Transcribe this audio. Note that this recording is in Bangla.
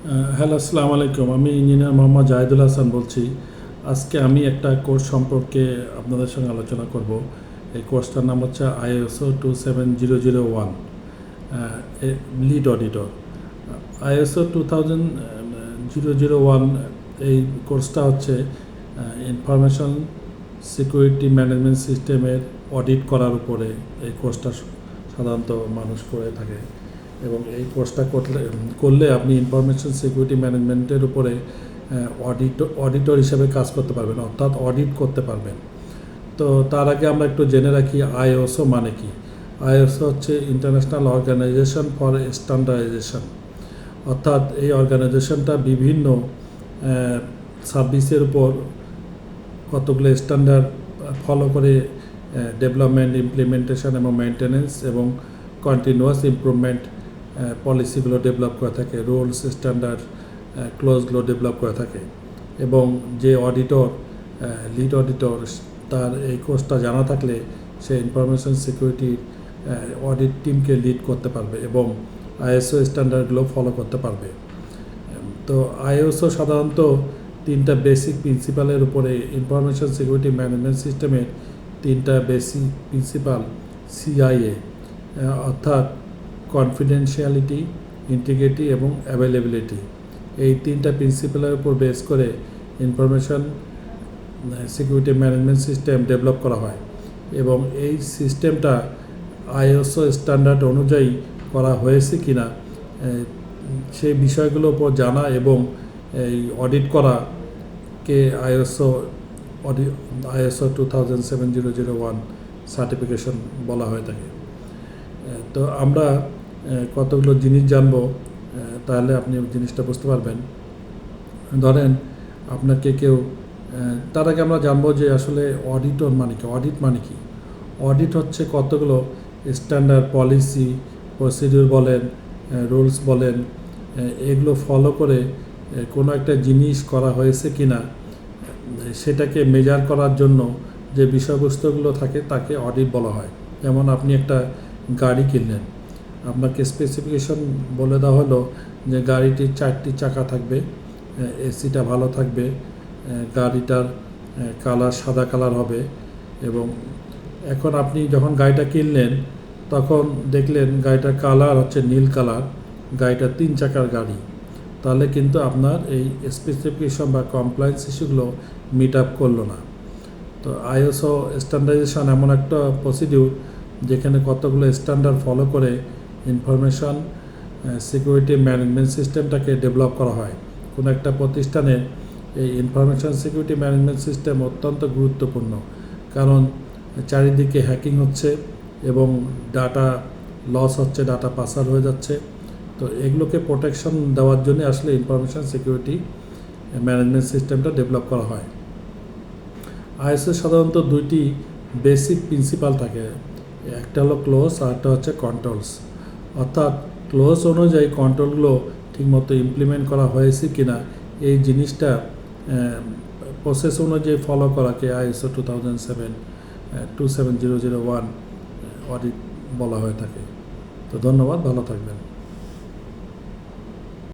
হ্যালো, আসসালামু আলাইকুম। আমি ইঞ্জিনিয়ার মোহাম্মদ জাহিদুল হাসান বলছি। আজকে আমি একটা কোর্স সম্পর্কে আপনাদের সঙ্গে আলোচনা করব। এই কোর্সটার নাম হচ্ছে ISO 27001 লিড অডিটর। ISO 2001 এই কোর্সটা হচ্ছে ইনফরমেশন সিকিউরিটি ম্যানেজমেন্ট সিস্টেমের অডিট করার উপরে এই কোর্সটা সাধারণত মানুষ করে থাকে। এবং এই কোর্সটা করলে আপনি ইনফরমেশন সিকিউরিটি ম্যানেজমেন্টের উপরে অডিটর হিসেবে কাজ করতে পারবেন, অর্থাৎ অডিট করতে পারবেন। তো তার আগে আমরা একটু জেনে রাখি ISO মানে কি। ISO হচ্ছে ইন্টারন্যাশনাল অর্গানাইজেশন ফর স্ট্যান্ডার্ডাইজেশন, অর্থাৎ এই অর্গানাইজেশনটা বিভিন্ন সার্ভিসের উপর কতগুলো স্ট্যান্ডার্ড ফলো করে ডেভেলপমেন্ট, ইমপ্লিমেন্টেশন এবং মেনটেন্যান্স এবং কন্টিনিউয়াস ইমপ্রুভমেন্ট পলিসিগুলো ডেভেলপ করে থাকে, রুলস স্ট্যান্ডার্ড ক্লোজগুলো ডেভেলপ করে থাকে। এবং যে অডিটর, লিড অডিটর, তার এই কোর্সটা জানা থাকলে সে ইনফরমেশন সিকিউরিটি অডিট টিমকে লিড করতে পারবে এবং ISO স্ট্যান্ডার্ডগুলো ফলো করতে পারবে। তো ISO সাধারণত তিনটা বেসিক প্রিন্সিপালের উপরে, ইনফরমেশন সিকিউরিটি ম্যানেজমেন্ট সিস্টেমের তিনটা বেসিক প্রিন্সিপাল CIA, অর্থাৎ কনফিডেন্সিয়ালিটি, ইন্টিগ্রিটি এবং অ্যাভেলেবিলিটি, এই তিনটা প্রিন্সিপালের উপর বেস করে information security management system develop করা হয়। এবং এই সিস্টেমটা ISO স্ট্যান্ডার্ড অনুযায়ী করা হয়েছে কি না সেই বিষয়গুলোর উপর জানা এবং এই অডিট করাকে ISO 27001 সার্টিফিকেশন বলা হয়ে থাকে। তো আমরা কতগুলো জিনিস জানবো, তাহলে আপনি জিনিসটা বুঝতে পারবেন। ধরেন আপনাকে কেউ, তার আগে আমরা জানবো যে আসলে অডিটর মানে কি। অডিট মানে কি? অডিট হচ্ছে কতগুলো স্ট্যান্ডার্ড পলিসি, প্রসিডিউর বলেন, রুলস বলেন, এগুলো ফলো করে কোনো একটা জিনিস করা হয়েছে কি না সেটাকে মেজার করার জন্য যে বিষয়বস্তুগুলো থাকে তাকে অডিট বলা হয়। যেমন আপনি একটা গাড়ি কিনলেন, আপনাকে স্পেসিফিকেশন বলে দেওয়া হলো যে গাড়িটির 4টি চাকা থাকবে, এসিটা ভালো থাকবে, গাড়িটার কালার সাদা কালার হবে। এবং এখন আপনি যখন গাড়িটা কিনলেন তখন দেখলেন গাড়িটার কালার হচ্ছে নীল কালার, গাড়িটা 3 চাকার গাড়ি, তাহলে কিন্তু আপনার এই স্পেসিফিকেশন বা কমপ্লায়েন্স ইস্যুগুলো মিট আপ করলো না। তো ISO স্ট্যান্ডার্ডাইজেশন এমন একটা প্রসিডিউর যেখানে কতগুলো স্ট্যান্ডার্ড ফলো করে ইনফরমেশন সিকিউরিটি ম্যানেজমেন্ট সিস্টেমটাকে ডেভেলপ করা হয়। কোনো একটা প্রতিষ্ঠানের এই ইনফরমেশন সিকিউরিটি ম্যানেজমেন্ট সিস্টেম অত্যন্ত গুরুত্বপূর্ণ, কারণ চারিদিকে হ্যাকিং হচ্ছে এবং ডাটা লস হচ্ছে, ডাটা পাসার হয়ে যাচ্ছে। তো এগুলোকে প্রোটেকশন দেওয়ার জন্য আসলে ইনফরমেশন সিকিউরিটি ম্যানেজমেন্ট সিস্টেমটা ডেভেলপ করা হয়। ISO সাধারণত দুইটি বেসিক প্রিন্সিপাল থাকে, একটা হলো ক্লোজ আর একটা হচ্ছে কন্ট্রোলস। অর্থাৎ ক্লোজ অনুযায়ী কন্ট্রোলগুলো ঠিকমতো ইমপ্লিমেন্ট করা হয়েছে কি না এই জিনিসটা প্রসেস অনুযায়ী ফলো করাকে ISO 27001 অডিট বলা হয়ে থাকে। তো ধন্যবাদ, ভালো থাকবেন।